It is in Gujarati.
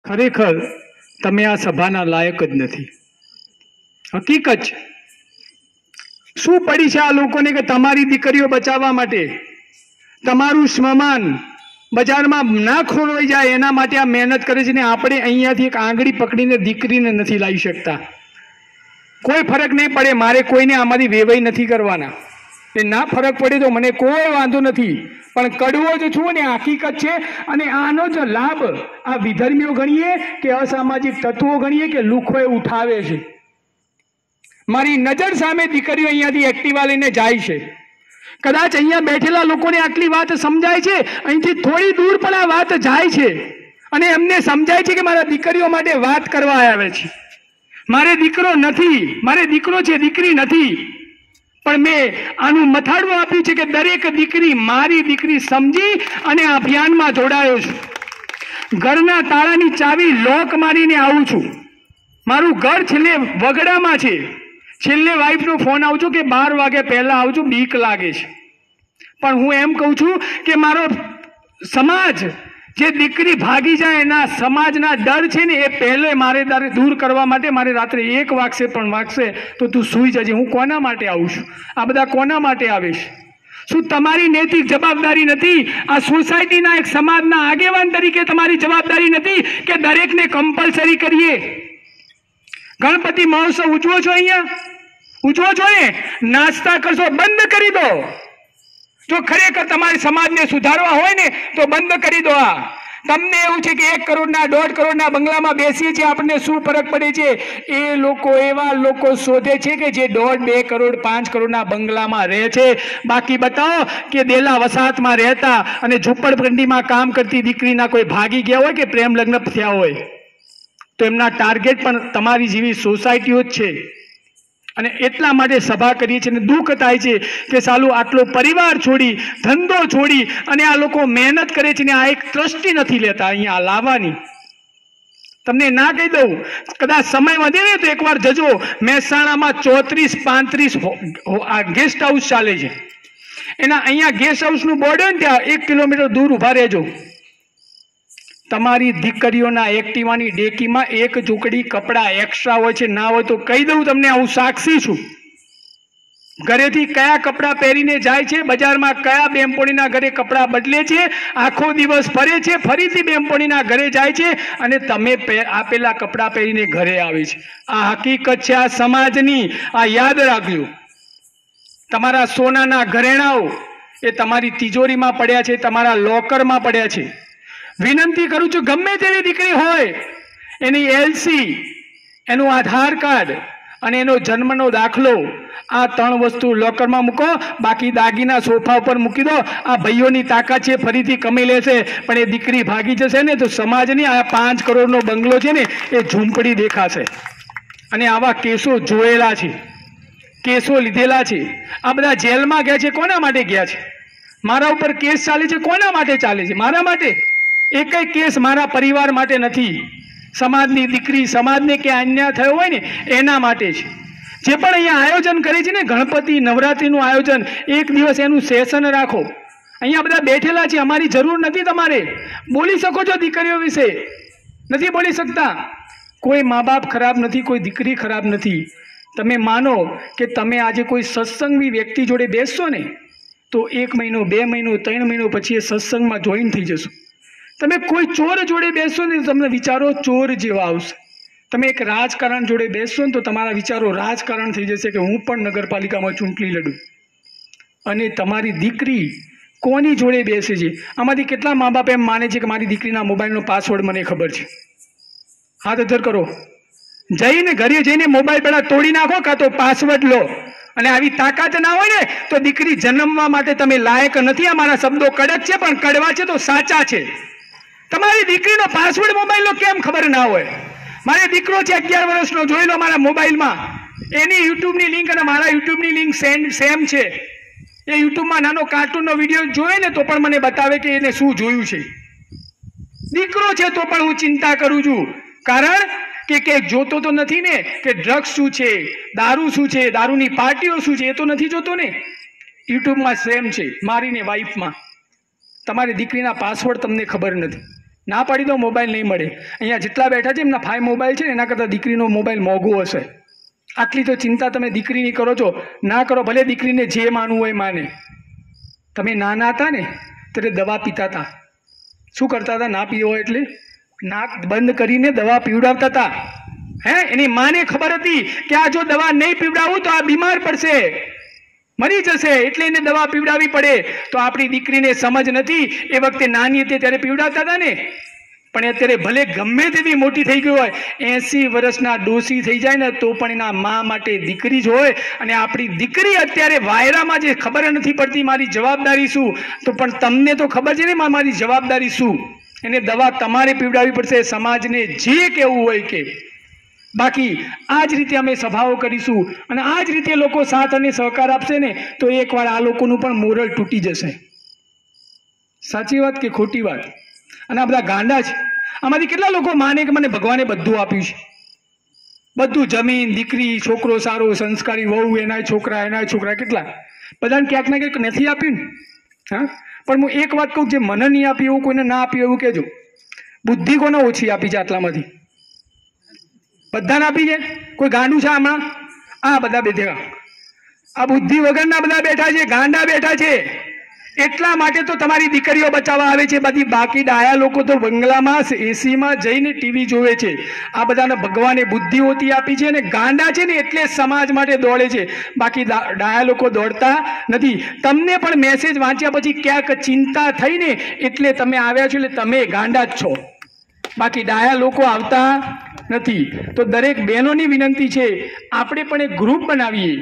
ખરેખર તમે આ સભાના લાયક જ નથી. હકીકત છે. શું પડી છે આ લોકોને કે તમારી દીકરીઓ બચાવવા માટે તમારું સ્મશાન બજારમાં ના ખોરવાઈ જાય એના માટે આ મહેનત કરે છે ને આપણે અહીંયાથી એક આંગળી પકડીને દીકરીને નથી લાવી શકતા. કોઈ ફરક નહીં પડે, મારે કોઈને આમાંથી વેવાઈ નથી કરવાના. એ ના ફરક પડે તો મને કોઈ વાંધો નથી, પણ કડવો જ છું ને હકીકત છે. અને આનો જ લાભ આ વિધર્મીઓ ગણીએ કે અસામાજિક તત્વો ગણીએ કે લુખોએ ઉઠાવે છે. મારી નજર સામે દીકરીઓ અહીંયાથી એક્ટિવા લઈને જાય છે. કદાચ અહીંયા બેઠેલા લોકોને આટલી વાત સમજાય છે, અહીંથી થોડી દૂર પણ આ વાત જાય છે અને એમને સમજાય છે કે મારા દીકરીઓ માટે વાત કરવા આવે છે. મારે દીકરો નથી, મારે દીકરો છે, દીકરી નથી. પણ મેં આનું મથાળું આપ્યું છે કે દરેક દીકરી મારી દીકરી સમજી અને આ અભિયાનમાં જોડાયો છું. ઘરના તાળાની ચાવી લોક મારીને આવું છું. મારું ઘર છેલ્લે વગડામાં છે. છેલ્લે વાઈફનો ફોન આવજો કે 12 વાગે પહેલા આવજો, બીક લાગે છે. પણ હું એમ કહું છું કે મારો સમાજ જે દીકરી ભાગી જાય એના સમાજના ડર છે ને એ પહેલે મારે દૂર કરવા માટે મારે રાત્રે 1 વાગશે પણ વાગશે તો તું સૂઈ જજે. હું કોના માટે આવું છું? આ બધા કોના માટે આવે છે? શું તમારી નૈતિક જવાબદારી નથી? આ સોસાયટીના એક સમાજના આગેવાન તરીકે તમારી જવાબદારી નથી કે દરેકને કમ્પલસરી કરીએ? ગણપતિ મહોત્સવ ઉજવો છો, અહીંયા ઉજવો છો ને, નાસ્તા કરશો, બંધ કરી દો. જો ખરેખર તમારે સમાજને સુધારવા હોય ને તો બંધ કરી દો. આ તમને એવું છે કે 1 કરોડના 1.5 કરોડના બંગલામાં બેસીએ છીએ, આપણને શું ફરક પડે છે? એ લોકો એવા લોકો શોધે છે કે જે 1.5, 2 કરોડ 5 કરોડના બંગલામાં રહે છે. બાકી બતાવો કે દેલા વસાહતમાં રહેતા અને ઝૂંપડપટ્ટીમાં કામ કરતી દીકરીના કોઈ ભાગી ગયા હોય કે પ્રેમ લગ્ન થયા હોય તો એમના ટાર્ગેટ પણ તમારી જેવી સોસાયટીઓ જ છે. અને એટલા માટે સભા કરીએ છીએ. અને દુઃખ થાય છે કે સાલું આટલો પરિવાર છોડી, ધંધો છોડી અને આ લોકો મહેનત કરે છે ને આ એક ટ્રસ્ટી નથી લેતા અહીંયા લાવવાની. તમને ના કહી દઉં, કદાચ સમય વધે ને તો એકવાર જજો. મહેસાણામાં 34-35 આ ગેસ્ટ હાઉસ ચાલે છે. એના અહીંયા ગેસ્ટ હાઉસનું બોર્ડ હોય ને ત્યાં 1 કિલોમીટર દૂર ઊભા રહેજો. તમારી દીકરીઓના એક્ટિવાની ડેકીમાં 1 ઝૂંકડી કપડાં એક્સ્ટ્રા હોય છે. ના હોય તો કહી દઉં તમને, હું સાક્ષી છું. ઘરેથી કયા કપડાં પહેરીને જાય છે, બજારમાં કયા બેનપણીના ઘરે કપડાં બદલે છે, આખો દિવસ ફરે છે, ફરીથી બેનપણીના ઘરે જાય છે અને તમે આપેલા કપડાં પહેરીને ઘરે આવે છે. આ હકીકત છે આ સમાજની. આ યાદ રાખજો. તમારા સોનાના ઘરેણાઓ એ તમારી તિજોરીમાં પડ્યા છે, તમારા લોકરમાં પડ્યા છે. વિનંતી કરું છું, ગમે તેવી દીકરી હોય એની એલસી, એનું આધાર કાર્ડ અને એનો જન્મનો દાખલો, આ 3 વસ્તુ લોકરમાં મૂકો. બાકી દાગીના સોફા ઉપર મૂકી દો. આ ભાઈઓની તાકાત છે, ફરીથી કમાઈ લેશે. પણ એ દીકરી ભાગી જશે ને તો સમાજની આ 5 કરોડનો બંગલો છે ને એ ઝૂંપડી દેખાશે. અને આવા કેસો જોયેલા છે, કેસો લીધેલા છે. આ બધા જેલમાં ગયા છે, કોના માટે ગયા છે? મારા ઉપર કેસ ચાલે છે, કોના માટે ચાલે છે? મારા માટે. એકય કેસ મારા પરિવાર માટે નથી. સમાજની દીકરી, સમાજને કે અન્યાય થયો હોય ને એના માટે છે. જે પણ અહીંયા આયોજન કરે છે ને, ગણપતિ નવરાત્રિનું આયોજન, 1 દિવસ એનું સેશન રાખો. અહીંયા બધા બેઠેલા છે, અમારી જરૂર નથી. તમારે બોલી શકો છો દીકરીઓ વિશે, નથી બોલી શકતા. કોઈ મા બાપ ખરાબ નથી, કોઈ દીકરી ખરાબ નથી. તમે માનો કે તમે આજે કોઈ સત્સંગી વ્યક્તિ જોડે બેસશો ને તો 1 મહિનો, 2 મહિનો, 3 મહિનો પછી એ સત્સંગમાં જોઈન થઈ જશો. તમે કોઈ ચોર જોડે બેસશો ને તમને વિચારો ચોર જેવા આવશે. તમે એક રાજકારણ જોડે બેસશો ને તો તમારા વિચારો રાજકારણ થઈ જશે કે હું પણ નગરપાલિકામાં ચૂંટણી લડું. અને તમારી દીકરી કોની જોડે બેસે છે? આમાંથી કેટલા મા બાપ એમ માને છે કે મારી દીકરીના મોબાઈલનો પાસવર્ડ મને ખબર છે? હાથ અધર કરો. જઈને ઘરે જઈને મોબાઈલ પહેલાં તોડી નાખો, કાં તો પાસવર્ડ લો. અને આવી તાકાત ના હોય ને તો દીકરી જન્મવા માટે તમે લાયક નથી. અમારા શબ્દો કડક છે પણ કડવા છે તો સાચા છે. તમારી દીકરીનો પાસવર્ડ મોબાઈલનો કેમ ખબર ના હોય? મારે દીકરો છે 11 વર્ષનો, જોઈ લો મારા મોબાઈલમાં. એની યુટ્યુબની લિંક અને મારા યુટ્યુબની લિંક સેમ છે. એ યુટ્યુબમાં નાનો કાર્ટૂનનો વિડીયો જોયે ને તો પણ મને બતાવે કે એને શું જોયું છે. દીકરો છે તો પણ હું ચિંતા કરું છું. કારણ કે જોતો તો નથી ને કે ડ્રગ્સ શું છે, દારૂ શું છે, દારૂની પાર્ટીઓ શું છે, એ તો નથી જોતો ને. યુટ્યુબમાં સેમ છે મારી ને વાઈફમાં. તમારી દીકરીના પાસવર્ડ તમને ખબર નથી. ના પાડી દો, મોબાઈલ નહીં મળે. અહીંયા જેટલા બેઠા છે એમના 5 મોબાઈલ છે ને એના કરતાં દીકરીનો મોબાઈલ મોંઘો હશે. આટલી તો ચિંતા તમે દીકરીની કરો છો. ના કરો, ભલે દીકરીને જે માનવું હોય માને. તમે નાના હતા ને ત્યારે દવા પીતા હતા. શું કરતા હતા? ના પીવો એટલે નાક બંધ કરીને દવા પીવડાવતા હતા. એની માને ખબર હતી કે આ જો દવા નહીં પીવડાવું તો આ બીમાર પડશે, મરી જશે, એટલે એને દવા પીવડાવવી પડે. તો આપણી દીકરીને સમજ નથી. એ વખતે નાની હતી ત્યારે પીવડાવતા હતા ને. પણ અત્યારે ભલે ગમે તેવી મોટી થઈ ગઈ હોય, 80 વર્ષના ડોસી થઈ જાય ને તો પણ એના મા માટે દીકરી જ હોય. અને આપણી દીકરી અત્યારે વાયરામાં જે ખબર નથી પડતી મારી જવાબદારી શું, તો પણ તમને તો ખબર છે ને મારી જવાબદારી શું. એને દવા તમારે પીવડાવવી પડશે, સમાજને જે કહેવું હોય કે. બાકી આ જ રીતે અમે સભાઓ કરીશું અને આ જ રીતે લોકો સાથ અને સહકાર આપશે ને તો એકવાર આ લોકોનું પણ મોરલ તૂટી જશે. સાચી વાત કે ખોટી વાત? અને આ બધા ગાંડા છે. આમાંથી કેટલા લોકો માને કે મને ભગવાને બધું આપ્યું છે, બધું, જમીન, દીકરી, છોકરો સારો, સંસ્કારી વહુ, એના છોકરા, કેટલા બધાને ક્યાંક ને ક્યાંક નથી આપ્યું ને. હા, પણ હું એક વાત કહું, જે મને નહીં આપી એવું કોઈને ના આપ્યું એવું કહેજો. બુદ્ધિ કોને ઓછી આપી છે આટલામાંથી? બધાને આપી છે. કોઈ ગાંડું છે હમણાં? આ બધા બેઠા, આ બુદ્ધિ વગરના બધા બેઠા છે, ગાંડા બેઠા છે. એટલા માટે તો તમારી દીકરીઓ બચાવવા આવે છે. બધી બાકી ડાયા લોકો તો બંગલામાં એસીમાં જઈને ટીવી જોવે છે. આ બધાને ભગવાને બુદ્ધિ ઓછી આપી છે અને ગાંડા છે ને એટલે સમાજ માટે દોડે છે. બાકી ડાયા લોકો દોડતા નથી. તમને પણ મેસેજ વાંચ્યા પછી ક્યાંક ચિંતા થઈ ને એટલે તમે આવ્યા છો, એટલે તમે ગાંડા જ છો. બાકી ડાયા લોકો આવતા નથી. તો દરેક બહેનોની વિનંતી છે, આપણે પણ એક ગ્રુપ બનાવીએ.